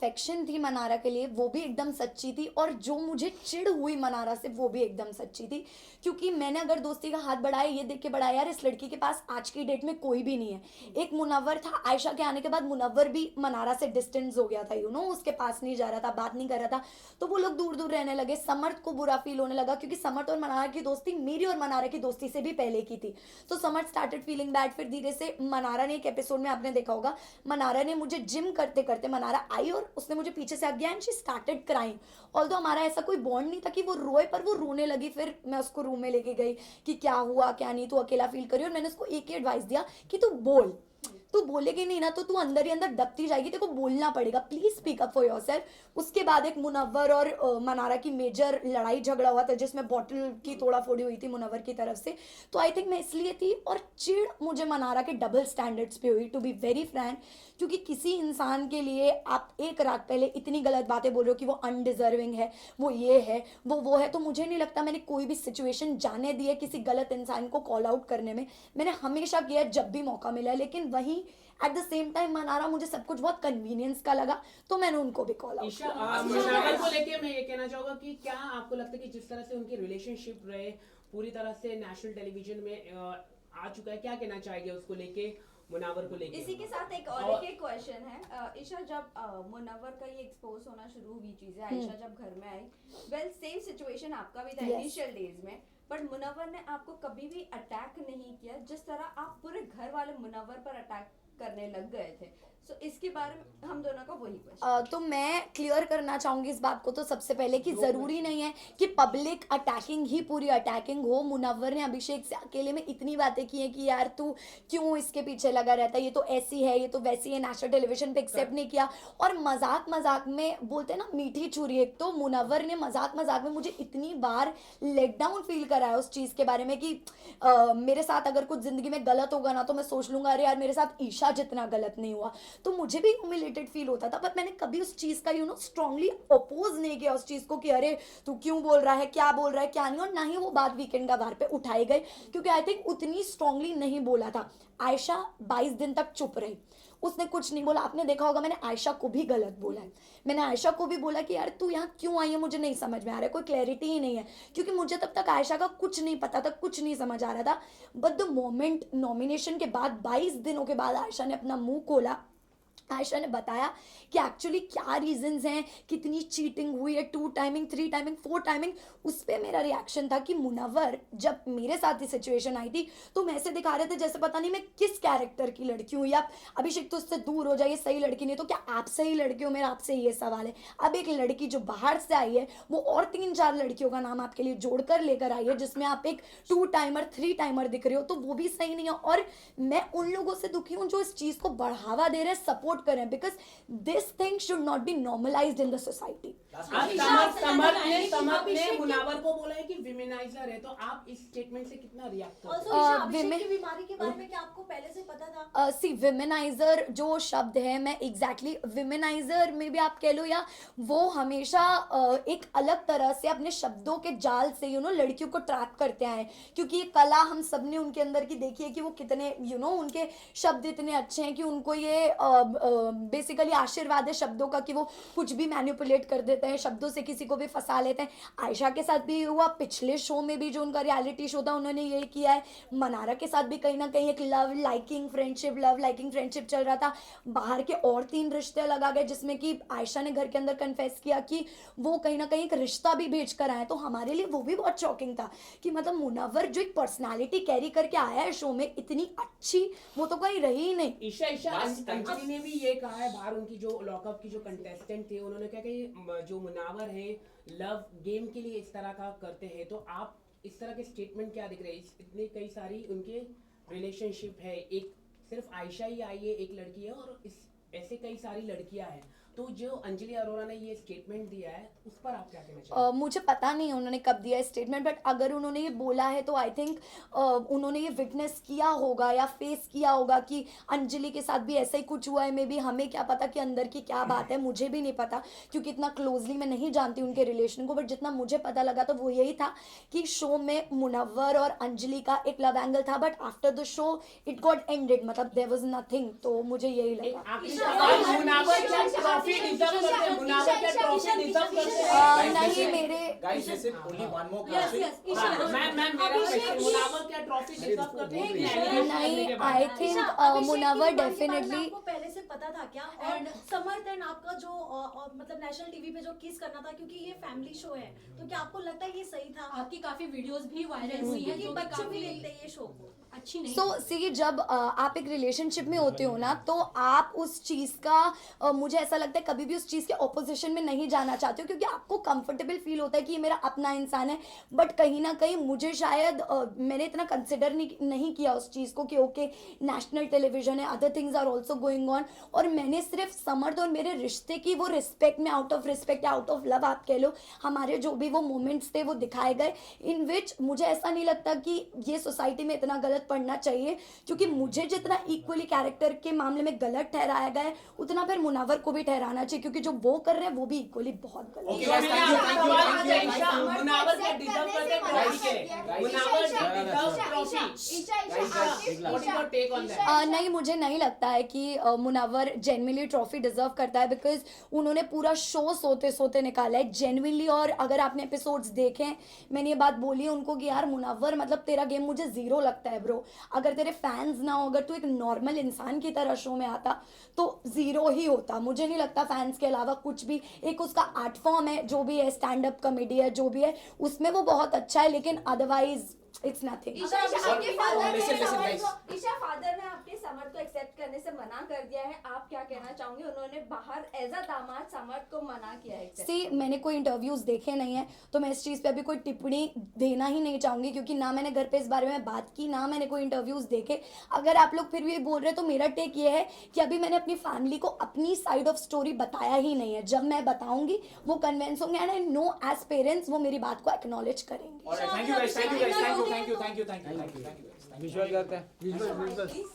Affection थी मनारा के लिए वो भी एकदम सच्ची थी, और जो मुझे चिढ़ हुई मनारा से वो भी एकदम सच्ची थी। क्योंकि मैंने अगर दोस्ती का हाथ बढ़ाया ये देख के बढ़ाया यार इस लड़की के पास आज की डेट में कोई भी नहीं है। एक मुनव्वर था, आयशा के आने के बाद मुनव्वर भी मनारा से डिस्टेंस हो गया था, उसके पास नहीं जा रहा था, बात नहीं कर रहा था, तो वो लोग दूर दूर रहने लगे। समर्थ को बुरा फील होने लगा क्योंकि समर्थ और मनारा की दोस्ती मेरी और मनारा की दोस्ती से भी पहले की थी। तो समर्थ स्टार्टेड फीलिंग बैड। फिर धीरे से मनारा ने, एक एपिसोड में आपने देखा होगा, मनारा ने मुझे जिम करते करते मनारा आई और उसने मुझे पीछे से आगे and she started crying. Although हमारा ऐसा कोई बॉन्ड नहीं था कि वो रोए, पर वो रोने लगी। फिर मैं उसको रूम में लेके गई कि क्या हुआ क्या नहीं, तू अकेला फील करी, और मैंने उसको एक ही एडवाइस दिया कि तू बोल, तू बोलेगी नहीं ना तो तू अंदर ही अंदर दबती जाएगी, तेरे को बोलना पड़ेगा, please speak up for yourself. उसके बाद एक मुनव्वर और मनारा की मेजर लड़ाई झगड़ा हुआ था जिसमें बॉटल की तोड़ा फोड़ी हुई थी मुनव्वर की तरफ से। तो आई थिंक मैं इसलिए थी, और चिढ़ मुझे मनारा के डबल स्टैंडर्ड्स पे हुई, टू बी वेरी फ्रैंक। क्योंकि किसी इंसान के लिए आप एक रात पहले इतनी गलत बातें बोल रहे हो कि वो अनडिजर्विंग है, वो ये है वो है, तो मुझे नहीं लगता मैंने कोई भी सिचुएशन जाने दी है किसी गलत इंसान को कॉल आउट करने में। मैंने हमेशा किया जब भी मौका मिला, लेकिन वहीं at the same time Mannara मुझे सब कुछ बहुत कन्वीनियंस का लगा, तो मैंने उनको भी कॉल आउट किया। मुशावर को लेके मैं ये कहना चाहूंगा कि क्या आपको लगता है कि जिस तरह से उनकी रिलेशनशिप रहे पूरी तरह से नेशनल टेलीविजन में आ चुका है, क्या कहना चाहेंगे उसको लेके, मुनावर को लेके? इसी के साथ एक क्वेश्चन है ईशा, जब मुनव्वर का ये एक्सपोज होना शुरू हुई चीजें, आयशा जब घर में आई, वेल सेम सिचुएशन आपका भी था इनिशियल डेज में, बट मुनव्वर ने आपको कभी भी अटैक नहीं किया जिस तरह आप पूरे घर वाले मुनव्वर पर अटैक करने लग गए थे। सो इसके बारे में हम दोनों का वही क्वेश्चन। तो मैं क्लियर करना चाहूंगी इस बात को, तो सबसे पहले कि ज़रूरी नहीं है कि पब्लिक अटैकिंग ही पूरी अटैकिंग हो। मुनव्वर ने अभिषेक से अकेले में इतनी बातें की हैं कि यार तू क्यों इसके पीछे लगा रहता है, ये तो ऐसी है, ये तो वैसी है, नेशनल टेलीविजन पे एक्सेप्ट नहीं किया। और मजाक मजाक में बोलते हैं ना मीठी छुरी, एक तो मुनव्वर ने मजाक मजाक में मुझे इतनी बार लेट डाउन फील कराया उस चीज़ के बारे में कि मेरे साथ अगर कुछ ज़िंदगी में गलत होगा ना तो मैं सोच लूंगा अरे यार मेरे साथ ईशा जितना गलत नहीं हुआ, तो मुझे भी ह्यूमिलेटेड फील होता था। बट मैंने कभी उस चीज़ का स्ट्रांगली अपोज नहीं किया उस चीज़ को कि अरे तू क्यों बोल रहा है, क्या बोल रहा है, क्या नहीं, और ना ही वो बात वीकेंड का बार पे उठाए गए, क्योंकि आई थिंक उतनी स्ट्रांगली नहीं बोला था। आयशा 22 दिन तक चुप रही, उसने कुछ नहीं बोला। आपने देखा होगा मैंने आयशा को भी गलत बोला है, मैंने आयशा को भी बोला कि यार तू यहाँ क्यों आई है मुझे नहीं समझ में आ रहा है, कोई क्लैरिटी ही नहीं है, क्योंकि मुझे तब तक आयशा का कुछ नहीं पता था, कुछ नहीं समझ आ रहा था। बट द मोमेंट नॉमिनेशन के बाद 22 दिनों के बाद आयशा ने अपना मुंह खोला, आयशा ने बताया कि एक्चुअली क्या रीजंस हैं, कितनी चीटिंग हुई है, 2 टाइमिंग 3 टाइमिंग 4 टाइमिंग। उस पर मेरा रिएक्शन था कि मुनव्वर जब मेरे साथ ही सिचुएशन आई थी तो मैं ऐसे दिखा रहे थे जैसे पता नहीं मैं किस कैरेक्टर की लड़की हूँ, या अभिषेक तो उससे दूर हो जाइए, सही लड़की नहीं, तो क्या आप सही लड़की हो, मेरा आपसे ये सवाल है। अब एक लड़की जो बाहर से आई है वो और 3-4 लड़कियों का नाम आपके लिए जोड़कर लेकर आई है जिसमें आप एक 2 टाइमर 3 टाइमर दिख रहे हो, तो वो भी सही नहीं है। और मैं उन लोगों से दुखी हूँ जो इस चीज़ को बढ़ावा दे रहे हैं, सपोर्ट करें, because this thing should not be normalized in the society. Samarth ने मुनावर को बोला है कि विमेनाइजर है, तो आप इस स्टेटमेंट से कितना रिएक्ट करते हैं? अभिषेक की बीमारी के बारे में क्या आपको पहले से पता था? सी विमेनाइजर जो शब्द है, मैं एग्जैक्टली विमेनाइजर में भी आप कह लो, या वो हमेशा एक अलग तरह से अपने शब्दों के जाल से लड़कियों को ट्रैप करते आए, क्योंकि ये कला हम सब ने उनके अंदर की देखी है कि वो कितने उनके शब्द इतने अच्छे हैं कि उनको ये बेसिकली आशीर्वाद है शब्दों का कि वो कुछ भी मैनिपुलेट कर देते हैं, शब्दों से किसी को भी फंसा लेते हैं। आयशा के साथ भी हुआ, पिछले शो में भी जो उनका रियलिटी शो था उन्होंने यही किया है। मनारा के साथ भी कहीं ना कहीं एक लव लाइकिंग फ्रेंडशिप चल रहा था। बाहर के और 3 रिश्ते लगा गए जिसमें कि आयशा ने घर के अंदर कन्फेस किया कि वो कहीं ना कहीं एक रिश्ता भी भेज कर आए, तो हमारे लिए वो भी बहुत शॉकिंग था कि मतलब मुनव्वर जो एक पर्सनालिटी कैरी करके आया है शो में इतनी अच्छी, वो तो कहीं रही ही नहीं। ईशा अंजलि ने भी ये कहा है, बाहर उनकी जो लॉकअप की जो कंटेस्टेंट थे उन्होंने कहा कि जो मुनावर है लव गेम के लिए इस तरह का करते हैं, तो आप इस तरह के स्टेटमेंट क्या दिख रहे हैं? इतने कई सारी उनके रिलेशनशिप है, एक सिर्फ आयशा ही आई है एक लड़की है, और ऐसे कई सारी लड़कियां हैं, तो जो अंजलि अरोरा ने ये स्टेटमेंट दिया है उस पर आप क्या कहना चाहेंगे? मुझे पता नहीं उन्होंने कब दिया है स्टेटमेंट, बट अगर उन्होंने ये बोला है तो आई थिंक उन्होंने ये विटनेस किया होगा या फेस किया होगा कि अंजलि के साथ भी ऐसा ही कुछ हुआ है। मे बी हमें क्या पता कि अंदर की क्या बात है, मुझे भी नहीं पता क्योंकि इतना क्लोजली मैं नहीं जानती उनके रिलेशन को, बट जितना मुझे पता लगा तो वो यही था कि शो में मुनव्वर और अंजलि का एक लव एंगल था, but after the show it got ended, मतलब देयर वाज नथिंग, तो मुझे यही लगा। ट्रॉफी डिजर्व करते हैं, मुनावर क्या ट्रॉफी डिजर्व करते हैं? नहीं मेरे Guys, listen, only one more Yes, question. yes, Isha. Ma'am मेरा क्वेश्चन, मुनावर क्या ट्रॉफी डिजर्व करते हैं? कि एलिगेशन करने नहीं के आई बाद? थिंक अभिषेक की मुनावर बीमारी के बारे में डेफिनेटली आपको पहले से पता था क्या? और समर देन आपका जो मतलब नेशनल टीवी पे जो किस करना था, क्योंकि ये फैमिली शो है, तो क्या आपको लगता है ये सही था? आपकी काफी वीडियोस भी वायरल हुई हैं क्योंकि जो कि बच्चे भी काफी देखते हैं ये शो को। अच्छी नहीं सो सी जब आप एक रिलेशनशिप में होते हो ना, तो आप उस चीज़ का मुझे ऐसा लगता है कभी भी उस चीज़ के ऑपोजिशन में नहीं जाना चाहते हो, क्योंकि आपको कंफर्टेबल फील होता है कि ये मेरा अपना इंसान है। बट कहीं ना कहीं मुझे शायद मैंने इतना कंसिडर नहीं किया उस चीज़ को कि ओके नेशनल टेलीविजन है, other things are also going on, और मैंने सिर्फ समर्थ और मेरे रिश्ते की वो रिस्पेक्ट में आउट ऑफ रिस्पेक्ट या आउट ऑफ लव आप कह लो, हमारे जो भी वो मोमेंट्स थे वो दिखाए गए, इन विच मुझे ऐसा नहीं लगता कि ये सोसाइटी में इतना गलत पड़ना चाहिए, क्योंकि मुझे जितना इक्वली कैरेक्टर के मामले में गलत ठहराया गया है उतना फिर मुनावर को भी ठहराना चाहिए, क्योंकि जो वो कर रहे हैं वो भी इक्वली बहुत गलत Okay, है। guys, thank you, thank you, thank you, thank you. Munawar क्या डिजर्व करते हैं ट्रॉफी के लिए? मुनावर क्या deserve trophy? What is your take on that? नहीं मुझे नहीं लगता है कि मुनावर जेन्युइनली ट्रॉफी डिजर्व करता है, बिकॉज उन्होंने पूरा शो सोते सोते निकाला है जेन्युइनली। और अगर आपने एपिसोड्स देखे हैं, मैंने ये बात बोली है उनको कि यार मुनावर मतलब तेरा गेम मुझे जीरो लगता है ब्रो, अगर तेरे फैंस ना हो, अगर तू एक नॉर्मल इंसान की तरह शो में आता तो जीरो ही होता। मुझे नहीं लगता फैंस के अलावा कुछ भी, एक उसका आर्ट फॉर्म है जो भी है, स्टैंड अप कॉमेडी है जो भी है, उसमें वो बहुत अच्छा है, लेकिन अदरवाइज इट्स नथिंग। ईशा आपके फादर Listen, ने listen, समर guys. को ईशा फादर ने आपके समर को एक्सेप्ट करने से मना कर दिया है, आप क्या कहना चाहोगे? उन्होंने बाहर एज अ दामाद समर को मना किया है accept सी मैंने कोई इंटरव्यूज देखे नहीं है, तो मैं इस चीज़ पे अभी कोई टिप्पणी देना ही नहीं चाहूँगी, क्योंकि ना मैंने घर पे इस बारे में बात की, ना मैंने कोई इंटरव्यूज देखे। अगर आप लोग फिर भी बोल रहे हैं तो मेरा टेक ये है कि अभी मैंने अपनी फैमिली को अपनी साइड ऑफ स्टोरी बताया ही नहीं है। जब मैं बताऊंगी वो कन्विंस होंगे, and I know as parents वो मेरी बात को एक्नॉलेज करेंगे। Alright, thank you guys, thank you guys, thank you, thank you, thank you, thank you, thank you, thank you guys. Thank you. Visual करते हैं। please?